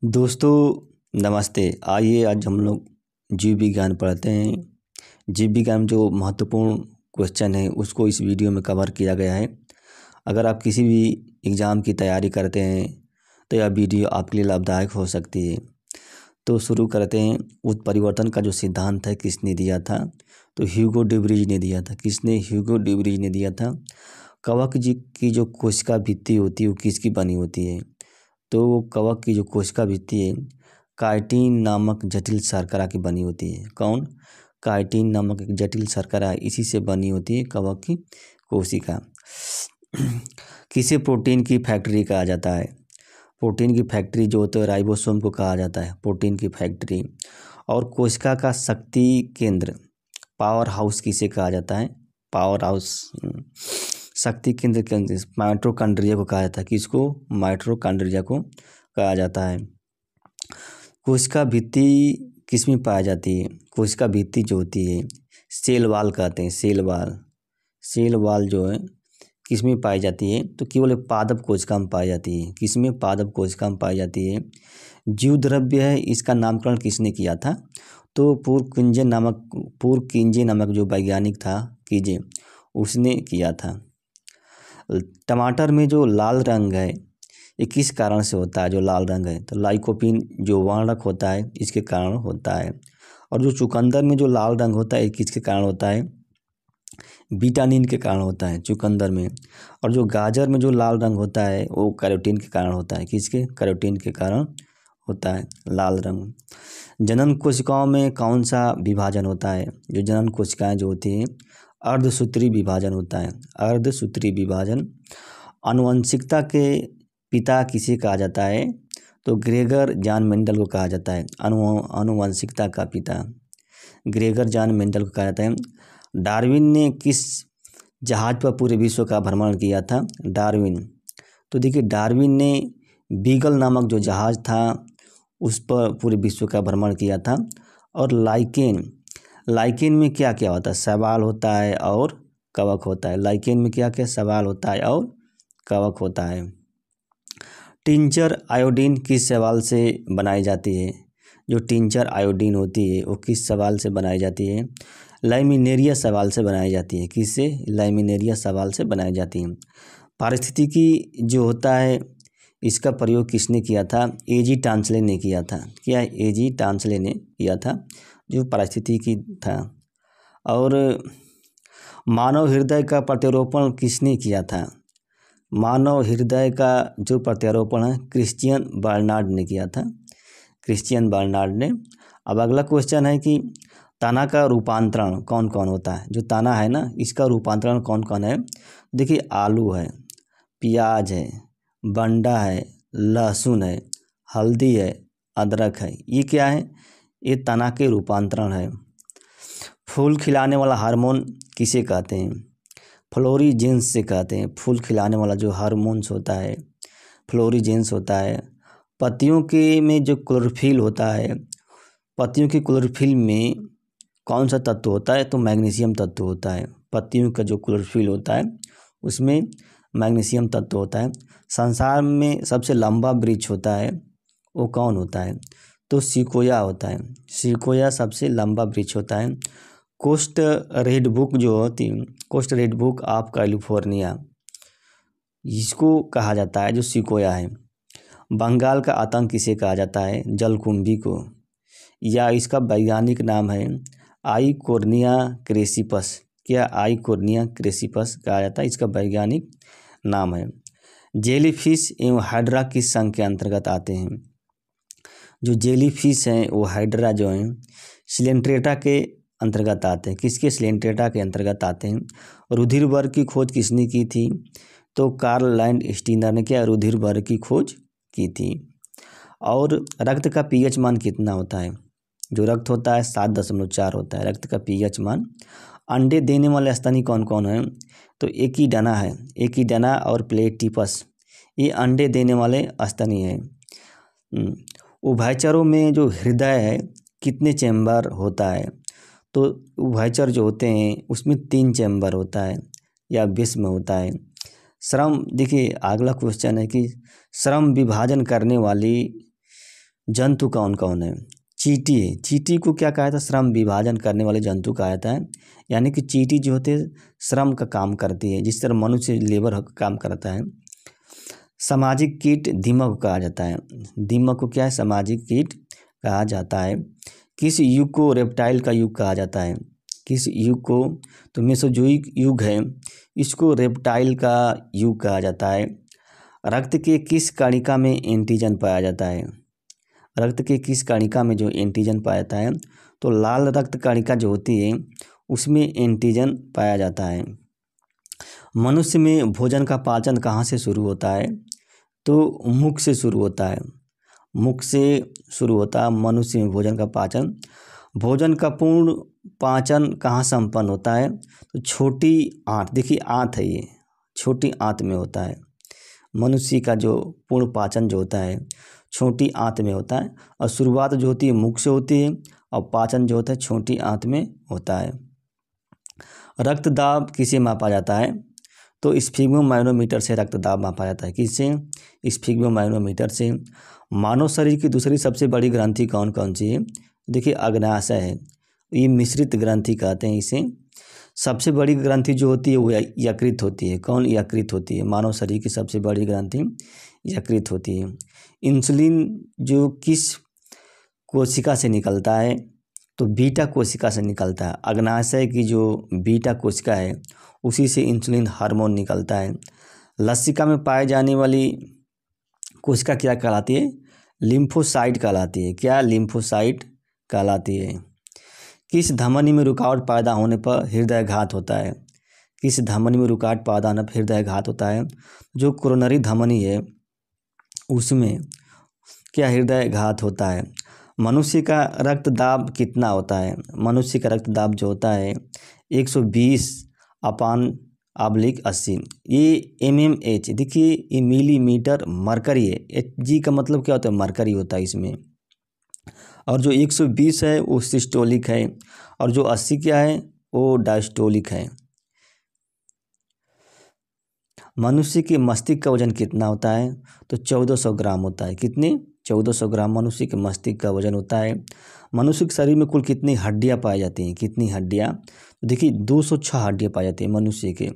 दोस्तों नमस्ते। आइए आज हम लोग जीव विज्ञान पढ़ते हैं। जीव विज्ञान में जो महत्वपूर्ण क्वेश्चन है उसको इस वीडियो में कवर किया गया है। अगर आप किसी भी एग्ज़ाम की तैयारी करते हैं तो यह वीडियो आपके लिए लाभदायक हो सकती है। तो शुरू करते हैं। उत्परिवर्तन का जो सिद्धांत है किसने दिया था? तो ह्यूगो डुबरीज ने दिया था। किसने? ह्यूगो डुबरीज ने दिया था। कवक जी की जो कोशिका भित्ति होती है वो किसकी बनी होती है? तो कवक की जो कोशिका भित्ति है काइटिन नामक जटिल शर्करा की बनी होती है। कौन? काइटिन नामक एक जटिल शर्करा, इसी से बनी होती है कवक की कोशिका। किसे प्रोटीन की फैक्ट्री कहा जाता है? प्रोटीन की फैक्ट्री जो होता है राइबोसोम को कहा जाता है प्रोटीन की फैक्ट्री। और कोशिका का शक्ति केंद्र पावर हाउस किसे कहा जाता है? पावर हाउस शक्ति केंद्र के माइटोकॉन्ड्रिया को कहा जाता है। किसको? माइटोकॉन्ड्रिया को कहा जाता है। कोशिका भित्ति किस में पाई जाती है? कोशिका भित्ति जो होती है सेल वाल कहते हैं। सेल वाल जो है किस में पाई जाती है? तो केवल पादप कोशिका में पाई जाती है। किस में? पादप कोशिका में पाई जाती है। जीव द्रव्य है, इसका नामकरण किसने किया था? तो पुरकिंजे नामक जो वैज्ञानिक था कीजे, उसने किया था। टमाटर में जो लाल रंग है ये किस कारण से होता है? जो लाल रंग है तो लाइकोपीन जो वर्णक होता है इसके कारण होता है। और जो चुकंदर में जो लाल रंग होता है किसके कारण होता है? विटामिन के कारण होता है चुकंदर में। और जो गाजर में जो लाल रंग होता है वो कैरोटीन के कारण होता है। किसके? कैरोटीन के कारण होता है लाल रंग। जनन कोशिकाओं में कौन सा विभाजन होता है? जो जनन कोशिकाएं जो होती हैं अर्धसूत्री विभाजन होता है। अर्धसूत्री विभाजन। आनुवंशिकता के पिता किसे कहा जाता है? तो ग्रेगर जॉन मेंडल को कहा जाता है। आनुवंशिकता का पिता ग्रेगर जॉन मेंडल को कहा जाता है। डार्विन ने किस जहाज पर पूरे विश्व का भ्रमण किया था? डार्विन। तो देखिए डार्विन ने बीगल नामक जो जहाज था उस पर पूरे विश्व का भ्रमण किया था। और लाइकेन में क्या क्या होता है? शैवाल होता है और कवक होता है। लाइकेन में क्या क्या? शैवाल होता है और कवक होता है। टिंचर आयोडीन किस शैवाल से बनाई जाती है? जो टिंचर आयोडीन होती है वो किस शैवाल से बनाई जाती है? लाइमिनेरिया शैवाल से बनाई जाती है। किससे? लाइमिनेरिया शैवाल से बनाई जाती है। पारिस्थितिकी जो होता है इसका प्रयोग किसने किया था? एजी टांसले ने किया था। क्या? एजी टांसले ने किया था जो पारिस्थितिकी था। और मानव हृदय का प्रत्यारोपण किसने किया था? मानव हृदय का जो प्रत्यारोपण है क्रिश्चियन बर्नार्ड ने किया था। क्रिश्चियन बर्नार्ड ने। अब अगला क्वेश्चन है कि तना का रूपांतरण कौन कौन होता है? जो तना है ना इसका रूपांतरण कौन कौन है? देखिए आलू है, प्याज है, बंडा है, लहसुन है, हल्दी है, अदरक है। ये क्या है? ये तना के रूपांतरण है। फूल खिलाने वाला हार्मोन किसे कहते हैं? फ्लोरीजेंस से कहते हैं। फूल खिलाने वाला जो हार्मोन्स होता है फ्लोरीजेंस होता है। पत्तियों के में जो क्लोरोफिल होता है, पत्तियों की क्लोरोफिल में कौन सा तत्व होता है? तो मैग्नीशियम तत्व होता है। पत्तियों का जो क्लोरोफिल होता है उसमें मैग्नीशियम तत्व होता है। संसार में सबसे लंबा वृक्ष होता है वो कौन होता है? तो सिकोया होता है। सिकोया सबसे लंबा वृक्ष होता है। कोस्ट रेडबुक जो होती है कोस्ट रेडबुक ऑफ कैलिफोर्निया इसको कहा जाता है जो सिकोया है। बंगाल का आतंक किसे कहा जाता है? जलकुंभी को। या इसका वैज्ञानिक नाम है आइकोर्निया क्रेसिपस। क्या? आइकोर्निया क्रेसिपस कहा जाता है, इसका वैज्ञानिक नाम है। जेलीफिश एवं हाइड्रा किस संघ के अंतर्गत आते हैं? जो जेलीफिश हैं वो हाइड्रा जो हैं सिलेंट्रेटा के अंतर्गत आते हैं। किसके? सिलेंट्रेटा के अंतर्गत आते हैं। रुधिर वर्ग की खोज किसने की थी? तो कार्ल लैंडस्टीनर ने क्या रुधिर वर्ग की खोज की थी। और रक्त का पीएच मान कितना होता है? जो रक्त होता है 7.4 होता है रक्त का पीएच मान। अंडे देने वाले स्तनी कौन कौन है? तो एकिडाना है। एकिडाना और प्लेटिपस ये अंडे देने वाले स्तनी है। उभयचरों में जो हृदय है कितने चैम्बर होता है? तो उभयचर जो होते हैं उसमें 3 चैम्बर होता है या विष में होता है। श्रम देखिए अगला क्वेश्चन है कि श्रम विभाजन करने वाली जंतु कौन कौन है? चींटी है। चींटी को क्या कहा जाता है? श्रम विभाजन करने वाले जंतु कहा जाता है। यानी कि चींटी जो होते हैं श्रम का काम करती है, जिस तरह मनुष्य लेबर का काम करता है। सामाजिक कीट दीमक को कहा जाता है। दीमक को क्या है? सामाजिक कीट कहा जाता है। किस युग को रेप्टाइल का युग कहा जाता है? किस युग को? तो मेसोजोइक युग है, इसको रेप्टाइल का युग कहा जाता है। रक्त के किस कणिका में एंटीजन पाया जाता है? रक्त के किस कणिका में जो एंटीजन पाया जाता है? तो लाल रक्त कणिका जो होती है उसमें एंटीजन पाया जाता है। मनुष्य में भोजन का पाचन कहाँ से शुरू होता है? तो मुख से शुरू होता है। मुख से शुरू होता है मनुष्य में भोजन का पाचन। भोजन का पूर्ण पाचन कहाँ संपन्न होता है? तो छोटी आंत, देखिए आंत है ये, छोटी आंत में होता है। मनुष्य का जो पूर्ण पाचन जो होता है छोटी आंत में होता है, और शुरुआत जो होती है मुख से होती है, और पाचन जो होता है छोटी आंत में होता है। रक्त दाब किसे मापा जाता है? तो स्फिग्मोमैनोमीटर से रक्त दाब मापा जाता है। किससे? स्फिग्मोमैनोमीटर से। मानव शरीर की दूसरी सबसे बड़ी ग्रंथि कौन कौन सी है? देखिए अग्नाशय है, ये मिश्रित ग्रंथि कहते हैं इसे। सबसे बड़ी ग्रंथि जो होती है वो यकृत होती है। कौन? यकृत होती है। मानव शरीर की सबसे बड़ी ग्रंथि यकृत होती है। इंसुलिन जो किस कोशिका से निकलता है? तो बीटा कोशिका से निकलता है। अग्नाशय की जो बीटा कोशिका है उसी से इंसुलिन हार्मोन निकलता है। लसिका में पाए जाने वाली कोशिका क्या कहलाती है? लिम्फोसाइट कहलाती है। क्या? लिम्फोसाइट कहलाती है। किस धमनी में रुकावट पैदा होने पर हृदयघात होता है? किस धमनी में रुकावट पैदा होने पर हृदयघात होता है? जो कोरोनरी धमनी है उसमें क्या हृदयघात होता है। मनुष्य का रक्त दाब कितना होता है? मनुष्य का रक्त दाब जो होता है 120/80। ये mmH, देखिए ये मिलीमीटर मरकरी है। Hg का मतलब क्या होता है? मरकरी होता है इसमें। और जो 120 है वो सिस्टोलिक है, और जो 80 क्या है? वो डायस्टोलिक है। मनुष्य के मस्तिष्क का वजन कितना होता है? तो 1400 ग्राम होता है। कितने? 1400 ग्राम मनुष्य के मस्तिष्क का वजन होता है। मनुष्य के शरीर में कुल कितनी हड्डियां पाई जाती हैं? कितनी हड्डियां? तो देखिए 206 हड्डियां पाई जाती हैं मनुष्य के,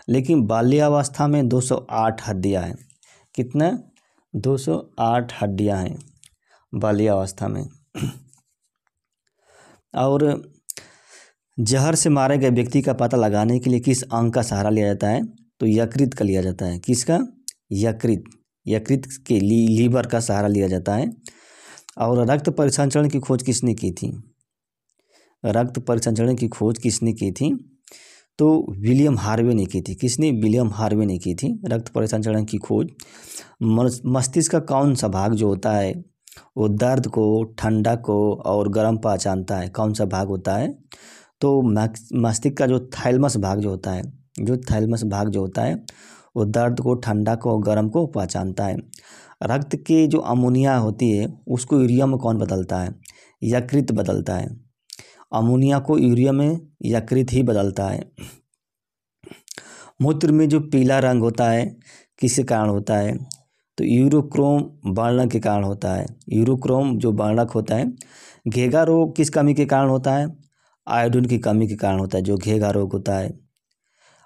लेकिन बाल्यावस्था में 208 हड्डियां हैं। कितना? 208 हड्डियां हैं बाल्यावस्था में। और जहर से मारे गए व्यक्ति का पता लगाने के लिए किस अंग का सहारा लिया जाता है? तो यकृत का लिया जाता है। किसका? यकृत। यकृत के लीवर का सहारा लिया जाता है। और रक्त परिसंचरण की खोज किसने की थी? रक्त परिसंचरण की खोज किसने की थी? तो विलियम हार्वे ने की थी। किसने? विलियम हार्वे ने की थी रक्त परिसंचरण की खोज। मस्तिष्क का कौन सा भाग जो होता है वो दर्द को, ठंडा को और गर्म पहचानता है? कौन सा भाग होता है? तो मस्तिष्क का जो थैलेमस भाग जो होता है, जो थैलेमस भाग जो होता है वो दर्द को, ठंडा को और गर्म को पहचानता है। रक्त के जो अमोनिया होती है उसको यूरिया में कौन बदलता है? यकृत बदलता है। अमोनिया को यूरिया में यकृत ही बदलता है। मूत्र में जो पीला रंग होता है किसके कारण होता है? तो यूरोक्रोम वर्णक के कारण होता है। यूरोक्रोम जो वर्णक होता है। घेगा रोग किस कमी के कारण होता है? आयोडीन की कमी के कारण होता है जो घेगा रोग होता है।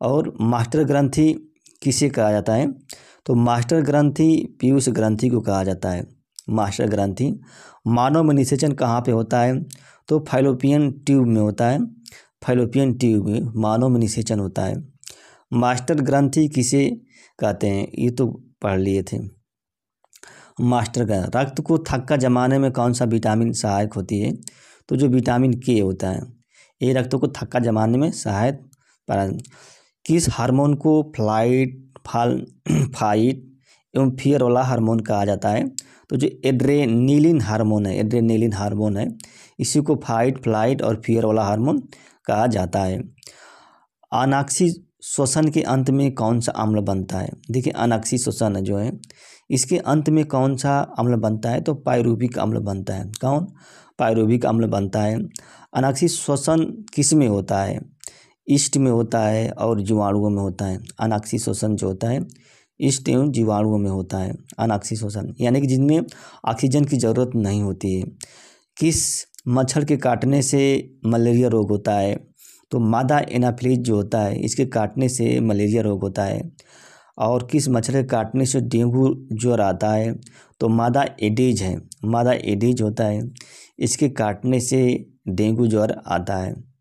और मास्टर ग्रंथि किसे कहा जाता है? तो मास्टर ग्रंथि पीयूष ग्रंथि को कहा जाता है। मास्टर ग्रंथि। मानव में निषेचन कहाँ पे होता है? तो फैलोपियन ट्यूब में होता है। फैलोपियन ट्यूब में मानव में निषेचन होता है। मास्टर ग्रंथि किसे कहते हैं? ये तो पढ़ लिए थे। मास्टर ग्रंथि। रक्त को थक्का जमाने में कौन सा विटामिन सहायक होती है? तो जो विटामिन के होता है ये रक्त को थक्का जमाने में सहायक। किस हार्मोन को फाइट एवं फियर वाला हार्मोन कहा जाता है? तो जो एड्रेनलिन हार्मोन है, एड्रेनलिन हार्मोन है, इसी को फाइट, फ्लाइट और फियर वाला हार्मोन कहा जाता है। अनाक्सी श्वसन के अंत में कौन सा अम्ल बनता है? देखिए अनाक्सी श्वसन जो है इसके अंत में कौन सा अम्ल बनता है? तो पायरुविक अम्ल बनता है। कौन? पायरुविक अम्ल बनता है। अनाक्सी श्वसन किस में होता है? ईस्ट में होता है और जीवाणुओं में होता है। अनाक्सी श्वसन जो होता है इस जीवाणुओं में होता है। अनाक्सीय श्वसन यानी कि जिनमें ऑक्सीजन की ज़रूरत नहीं होती है। किस मच्छर के काटने से मलेरिया रोग होता है? तो मादा एनाफिलीज जो होता है इसके काटने से मलेरिया रोग होता है। और किस मच्छर के काटने से डेंगू ज्वर आता है? तो मादा एडीज है, मादा एडीज होता है, इसके काटने से डेंगू ज्वर आता है।